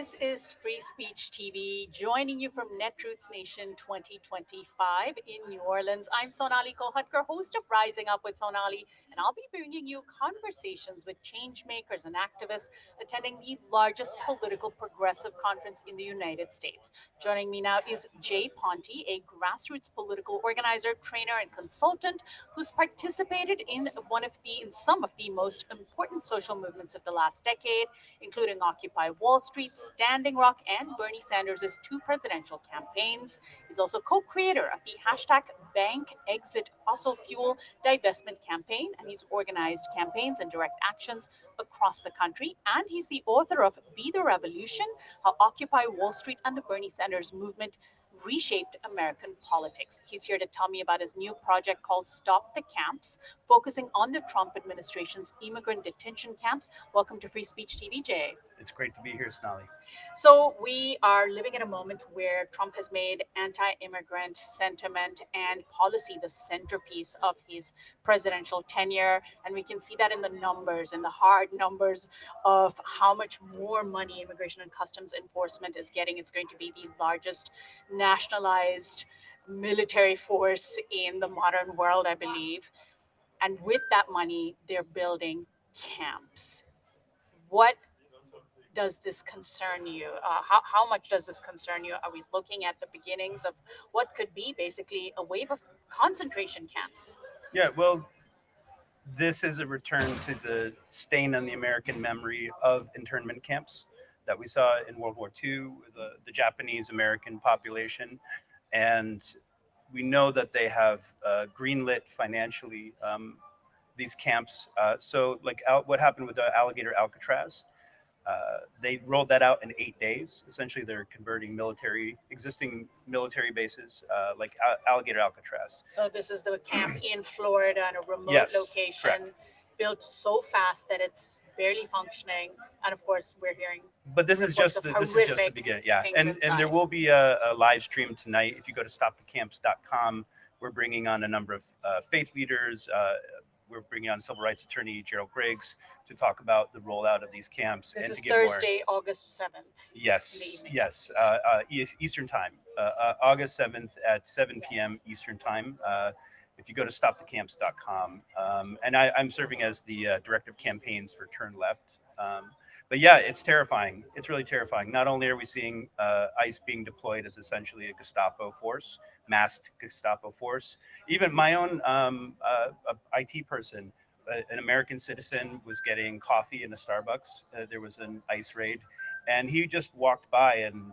This is Free Speech TV, joining you from Netroots Nation 2025 in New Orleans. I'm Sonali Kolhatkar, host of Rising Up with Sonali, and I'll be bringing you conversations with change makers and activists attending the largest political progressive conference in the United States. Joining me now is Jay Ponti, a grassroots political organizer, trainer, and consultant who's participated in some of the most important social movements of the last decade, including Occupy Wall Street, Standing Rock, and Bernie Sanders' two presidential campaigns. He's also co-creator of the hashtag Bank Exit Fossil Fuel Divestment Campaign, and he's organized campaigns and direct actions across the country. And he's the author of Be the Revolution: How Occupy Wall Street and the Bernie Sanders Movement reshaped American politics. He's here to tell me about his new project called Stop the Camps, focusing on the Trump administration's immigrant detention camps. Welcome to Free Speech TV, Jay. It's great to be here, Sonali. So, we are living at a moment where Trump has made anti immigrant sentiment and policy the centerpiece of his presidential tenure. And we can see that in the numbers, in the hard numbers of how much more money Immigration and Customs Enforcement is getting. It's going to be the largest nationalized military force in the modern world, I believe. And with that money, they're building camps. What does this concern you? How much does this concern you? Are we looking at the beginnings of what could be basically a wave of concentration camps? Yeah, well, this is a return to the stain on the American memory of internment camps that we saw in World War II, the Japanese American population. And we know that they have greenlit financially these camps. What happened with the Alligator Alcatraz? They rolled that out in 8 days. Essentially, they're converting existing military bases like Alligator Alcatraz. So this is the camp in Florida in a remote Yes, location, correct. built so fast that it's barely functioning. And of course, we're hearing But this is reports just of the horrific beginning. Yeah, things and there inside. will be a live stream tonight. If you go to stopthecamps.com, we're bringing on a number of faith leaders. We're bringing on civil rights attorney Gerald Griggs to talk about the rollout of these camps This and is to give more. Thursday, August 7th, in the Yes, evening. yes. Eastern time, August 7th at 7 p.m. Eastern time. If you go to stopthecamps.com, I'm serving as the director of campaigns for Turn Left. But yeah, it's terrifying. It's really terrifying. Not only are we seeing ICE being deployed as essentially a Gestapo force, masked Gestapo force, even my own IT person, an American citizen, was getting coffee in a Starbucks. There was an ICE raid, and he just walked by, and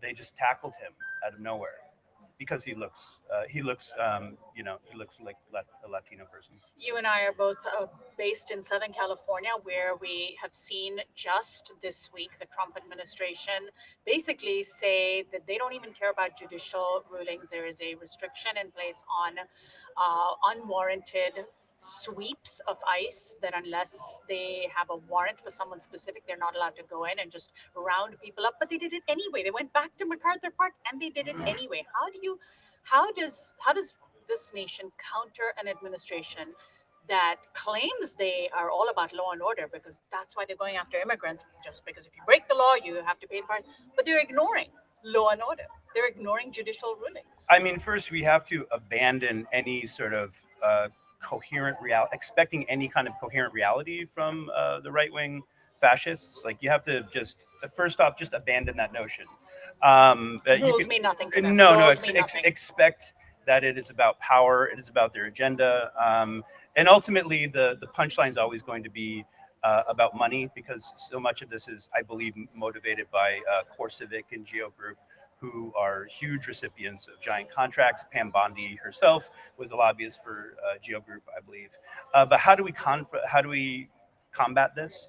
they just tackled him out of nowhere because he looks like a Latino person. You and I are both based in Southern California, where we have seen just this week the Trump administration basically say that they don't even care about judicial rulings. There is a restriction in place on unwarranted sweeps of ICE, that unless they have a warrant for someone specific, they're not allowed to go in and just round people up. But they did it anyway. They went back to MacArthur Park and they did it anyway. How does this nation counter an administration that claims they are all about law and order, because that's why they're going after immigrants, just because if you break the law you have to pay the price, but they're ignoring law and order, they're ignoring judicial rulings? I mean, first we have to abandon any sort of coherent reality, expecting any kind of coherent reality from the right wing fascists. Like you have to just first off just abandon that notion. You Rules can mean nothing to them. no Laws mean nothing. expect that it is about power, it is about their agenda, and ultimately the punchline is always going to be about money, because so much of this is, I believe, motivated by Core Civic and Geo Group, who are huge recipients of giant contracts. Pam Bondi herself was a lobbyist for Geo Group, I believe. But how do we combat this?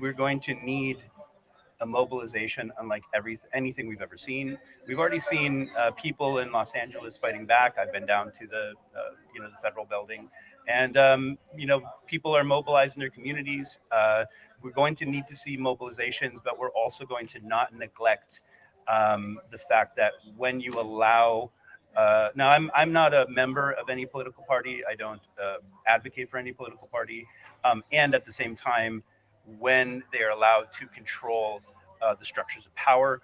We're going to need a mobilization unlike anything we've ever seen. We've already seen people in Los Angeles fighting back. I've been down to the federal building, and people are mobilized in their communities. We're going to need to see mobilizations, but we're also going to not neglect the fact that when you allow now, I'm not a member of any political party. I don't advocate for any political party, and at the same time, when they are allowed to control the structures of power.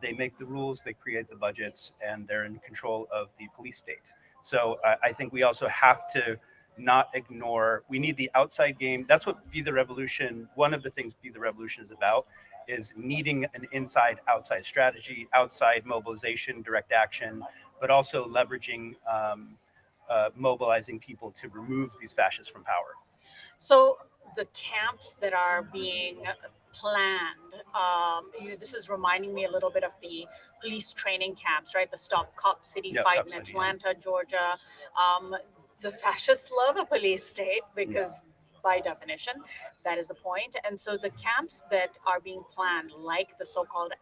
They make the rules, they create the budgets, and they're in control of the police state. So I think we also have to not ignore. We need the outside game. That's what Be the Revolution. One of the things Be the Revolution is about is needing an inside-outside strategy, outside mobilization, direct action, but also leveraging, mobilizing people to remove these fascists from power. So the camps that are being planned, this is reminding me a little bit of the police training camps, right? The Stop Cop City Yep, fight in absolutely. Atlanta, Georgia. The fascists love a police state because, by definition, that is the point. And so the camps that are being planned, like the so-called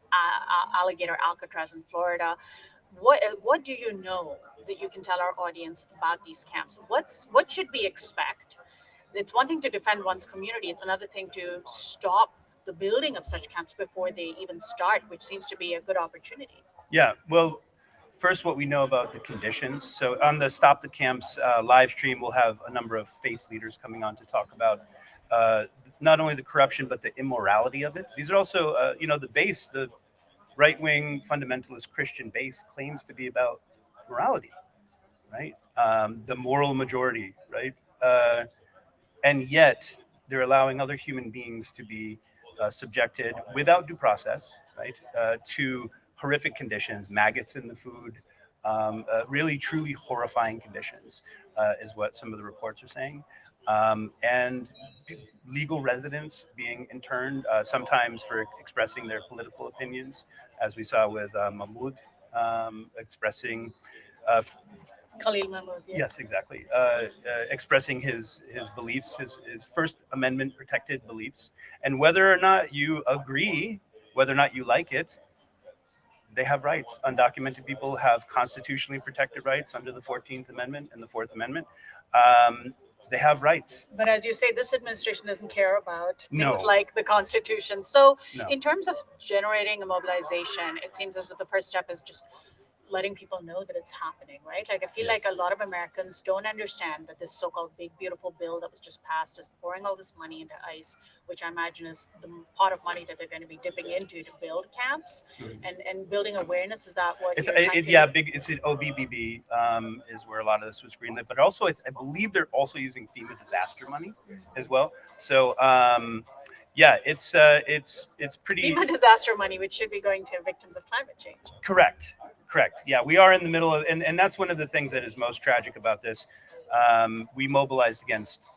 Alligator Alcatraz in Florida, what do you know that you can tell our audience about these camps? What should we expect? It's one thing to defend one's community, it's another thing to stop the building of such camps before they even start, which seems to be a good opportunity. Yeah, well, first, what we know about the conditions. So on the Stop the Camps live stream, we'll have a number of faith leaders coming on to talk about uh, not only the corruption but the immorality of it. These are also, the base, the right wing fundamentalist Christian base claims to be about morality, right? The moral majority, right? And yet they're allowing other human beings to be subjected without due process, right, to horrific conditions, maggots in the food, really truly horrifying conditions, is what some of the reports are saying. And legal residents being interned, sometimes for expressing their political opinions, as we saw with Mahmoud, expressing Khalil Mahmood, yeah. yes, exactly. Expressing his beliefs, his First Amendment protected beliefs, and whether or not you agree, whether or not you like it, they have rights. Undocumented people have constitutionally protected rights under the 14th Amendment and the Fourth Amendment. Um, they have rights. But as you say, this administration doesn't care about things No, like the Constitution. So, no. in terms of generating a mobilization, it seems as though the first step is just letting people know that it's happening, right? Like, I feel like Yes. a lot of Americans don't understand that this so called big, beautiful bill that was just passed is pouring all this money into ICE, which I imagine is the pot of money that they're going to be dipping into to build camps Mhm. and building awareness. Is that what It's you're trying to yeah, do? big. It's an OBBB, is where a lot of this was greenlit, but also I believe they're also using FEMA disaster money as well. So yeah, it's pretty FEMA disaster money, which should be going to victims of climate change. correct. Correct. Yeah, we are in the middle of, and that's one of the things that is most tragic about this. We mobilized against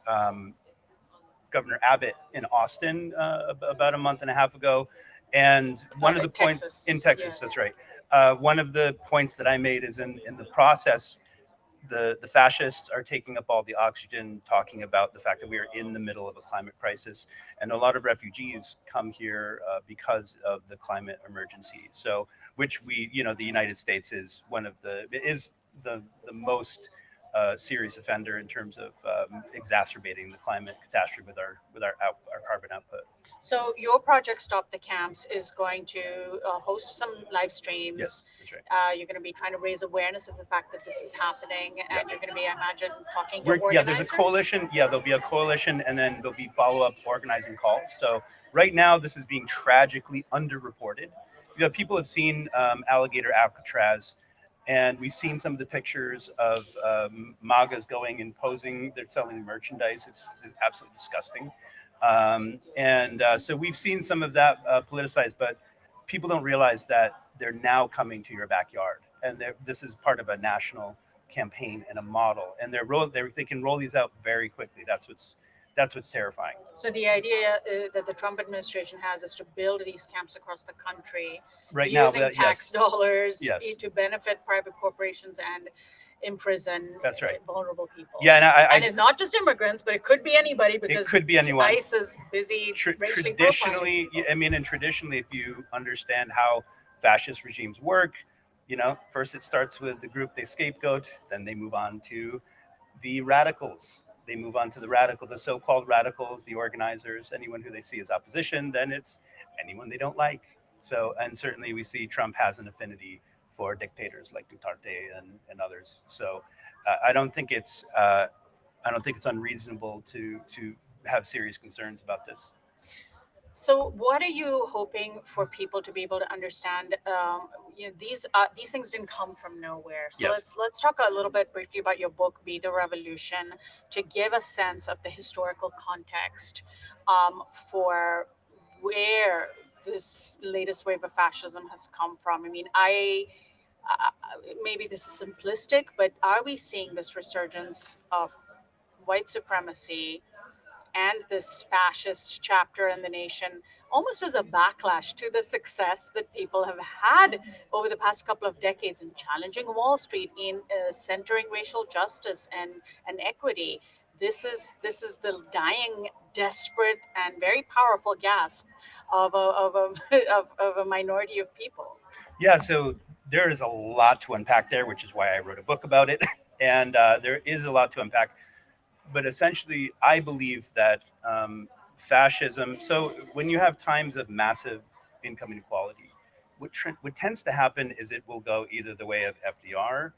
Governor Abbott in Austin about a month and a half ago, and one of the points in Texas, yeah. Texas. That's right. One of the points that I made is in the process, the fascists are taking up all the oxygen, talking about the fact that we are in the middle of a climate crisis, and a lot of refugees come here because of the climate emergency. So, which the United States is the most serious offender in terms of exacerbating the climate catastrophe with our carbon output. So your project Stop the Camps is going to host some live streams. Yes, that's right. You're going to be trying to raise awareness of the fact that this is happening, Yeah. and you're going to be, I imagine, talking to Yeah, there's a organizers. coalition. Yeah, there'll be a coalition, and then there'll be follow-up organizing calls. So right now, this is being tragically underreported. People have seen Alligator Alcatraz, and we've seen some of the pictures of MAGAs going and posing. They're selling merchandise. It's absolutely disgusting. And so we've seen some of that politicized, but people don't realize that they're now coming to your backyard, and this is part of a national campaign and a model, and they can roll these out very quickly. That's what's terrifying. So the idea that the Trump administration has is to build these camps across the country Right now, using tax yes, dollars yes, to benefit private corporations and imprison that's right. vulnerable people. Yeah, and And it's not just immigrants, but it could be anybody it because could be anyone. ICE is busy racially profiling. Traditionally, and traditionally, if you understand how fascist regimes work, first it starts with the group they scapegoat, then they move on to the radicals. They move on to the so-called radicals, the organizers, anyone who they see as opposition. Then it's anyone they don't like. So, and certainly we see Trump has an affinity for dictators like Duterte and others. So, I don't think it's unreasonable to have serious concerns about this. So, what are you hoping for people to be able to understand? These things didn't come from nowhere. So Yes. let's talk a little bit briefly about your book, "Be the Revolution," to give a sense of the historical context for where this latest wave of fascism has come from. I mean, maybe this is simplistic, but are we seeing this resurgence of white supremacy and this fascist chapter in the nation almost as a backlash to the success that people have had over the past couple of decades in challenging Wall Street, in centering racial justice and equity? This is the dying, desperate, and very powerful gasp of a minority of people. Yeah, so there is a lot to unpack there, which is why I wrote a book about it. And there is a lot to unpack. But essentially, I believe that fascism. So when you have times of massive income inequality, what tends to happen is it will go either the way of FDR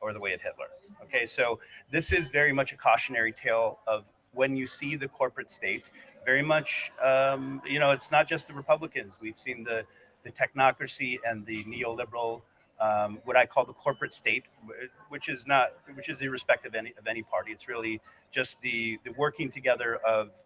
or the way of Hitler. Okay, so this is very much a cautionary tale of when you see the corporate state. Very much, it's not just the Republicans. We've seen the technocracy and the neoliberal, what I call the corporate state, which is irrespective of any party. It's really just the working together of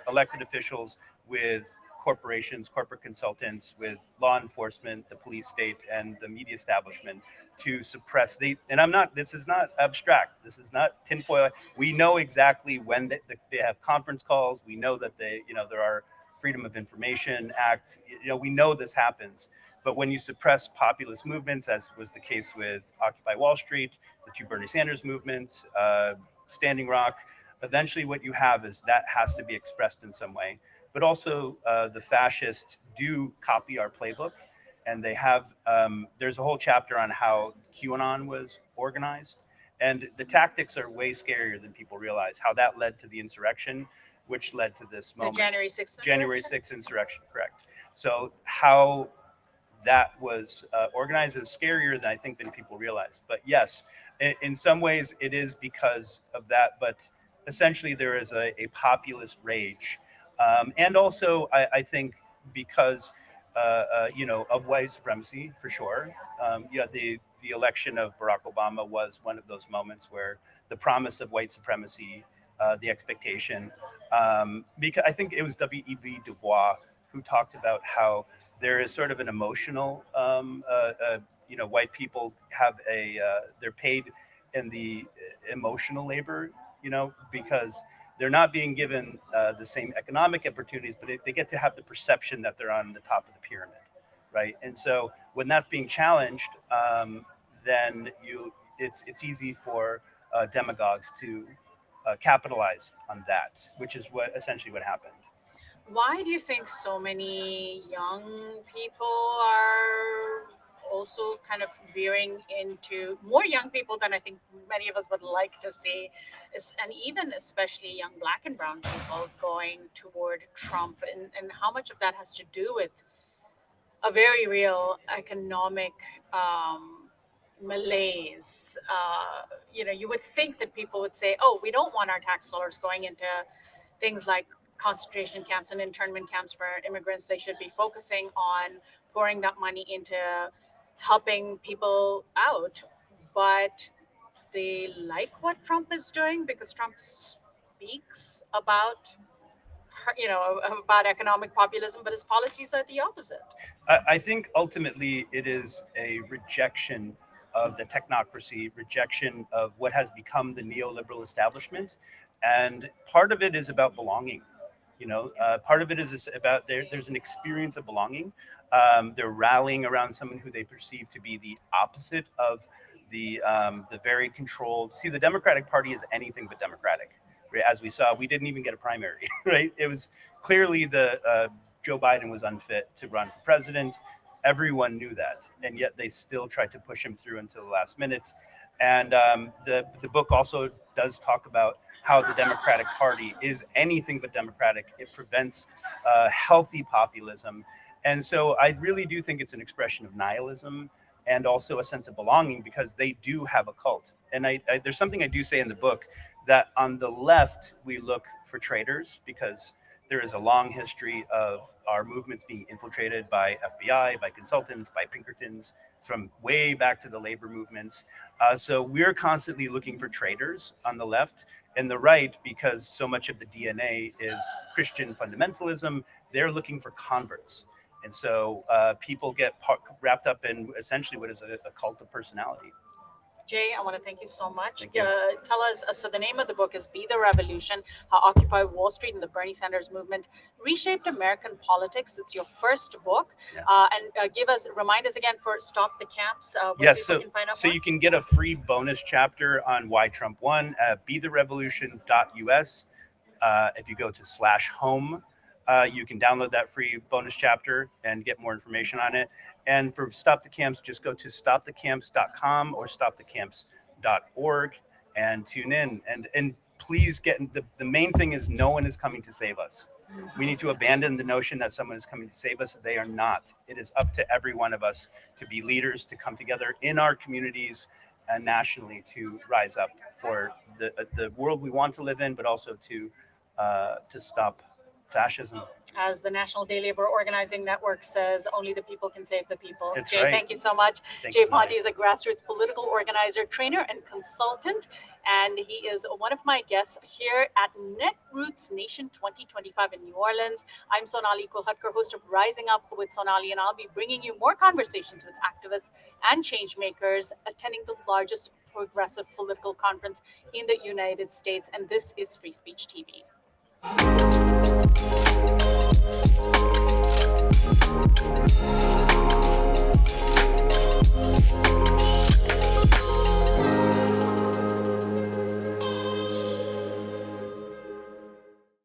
elected officials with corporations, corporate consultants, with law enforcement, the police state, and the media establishment to suppress the. And I'm not. This is not abstract. This is not tinfoil. We know exactly when they have conference calls. We know that there are Freedom of Information Act. We know this happens. But when you suppress populist movements, as was the case with Occupy Wall Street, the two Bernie Sanders movements, Standing Rock, eventually what you have is that has to be expressed in some way. But also, the fascists do copy our playbook, and they have. There's a whole chapter on how QAnon was organized, and the tactics are way scarier than people realize. How that led to the insurrection, which led to this The moment. January 6th January insurrection? 6th insurrection, correct. So how that was organized is scarier than I think than people realize. But yes, in some ways it is because of that. But essentially, there is a populist rage, and also I think because of white supremacy for sure. Yeah, the election of Barack Obama was one of those moments where the promise of white supremacy, the expectation, because I think it was W.E.B. Du Bois who talked about how there is sort of an emotional, white people have they're paid in the emotional labor, because they're not being given the same economic opportunities, but they get to have the perception that they're on the top of the pyramid, right? And so when that's being challenged, then it's easy for demagogues to capitalize on that, which is what essentially what happened. Why do you think so many young people are also kind of veering into more young people than I think many of us would like to see, and even especially young black and brown people going toward Trump, and how much of that has to do with a very real economic malaise? You would think that people would say, "Oh, we don't want our tax dollars going into things like concentration camps and internment camps for immigrants. They should be focusing on pouring that money into helping people out." But they like what Trump is doing because Trump speaks about economic populism, but his policies are the opposite. I think ultimately it is a rejection of the technocracy, rejection of what has become the neoliberal establishment, and part of it is about belonging. Part of it is about there's an experience of belonging. They're rallying around someone who they perceive to be the opposite of the very controlled. See, the Democratic Party is anything but democratic. Right? As we saw, we didn't even get a primary. Right? It was clearly the Joe Biden was unfit to run for president. Everyone knew that, and yet they still tried to push him through until the last minute. And the book also does talk about how the Democratic Party is anything but democratic. It prevents healthy populism, and so I really do think it's an expression of nihilism and also a sense of belonging because they do have a cult. And there's something I do say in the book that on the left we look for traitors because There is a long history of our movements being infiltrated by FBI, by consultants, by Pinkertons, from way back to the labor movements. So we're constantly looking for traitors on the left and the right, because so much of the DNA is Christian fundamentalism. They're looking for converts. And so people get wrapped up in essentially what is a cult of personality. Jay, I want to thank you so much. Thank you. Tell us, so the name of the book is Be the Revolution, How Occupy Wall Street and the Bernie Sanders Movement Reshaped American Politics. It's your first book. Yes. Remind us again for Stop the Camps. Where Yes, people can find out so more. you can get a free bonus chapter on why Trump won at betherevolution.us. If you go to /home, you can download that free bonus chapter and get more information on it. And for Stop the Camps, just go to stopthecamps.com or stopthecamps.org and tune in. And please the main thing is no one is coming to save us. We need to abandon the notion that someone is coming to save us. They are not. It is up to every one of us to be leaders, to come together in our communities and nationally to rise up for the world we want to live in, but also to stop fascism. As the National Day Labor Organizing Network says, only the people can save the people. That's Jay, right. thank you so much. Thank Jay you, Sonali. Ponti is a grassroots political organizer, trainer, and consultant, and he is one of my guests here at Netroots Nation 2025 in New Orleans. I'm Sonali Kolhatkar, host of Rising Up with Sonali, and I'll be bringing you more conversations with activists and change makers attending the largest progressive political conference in the United States, and this is Free Speech TV.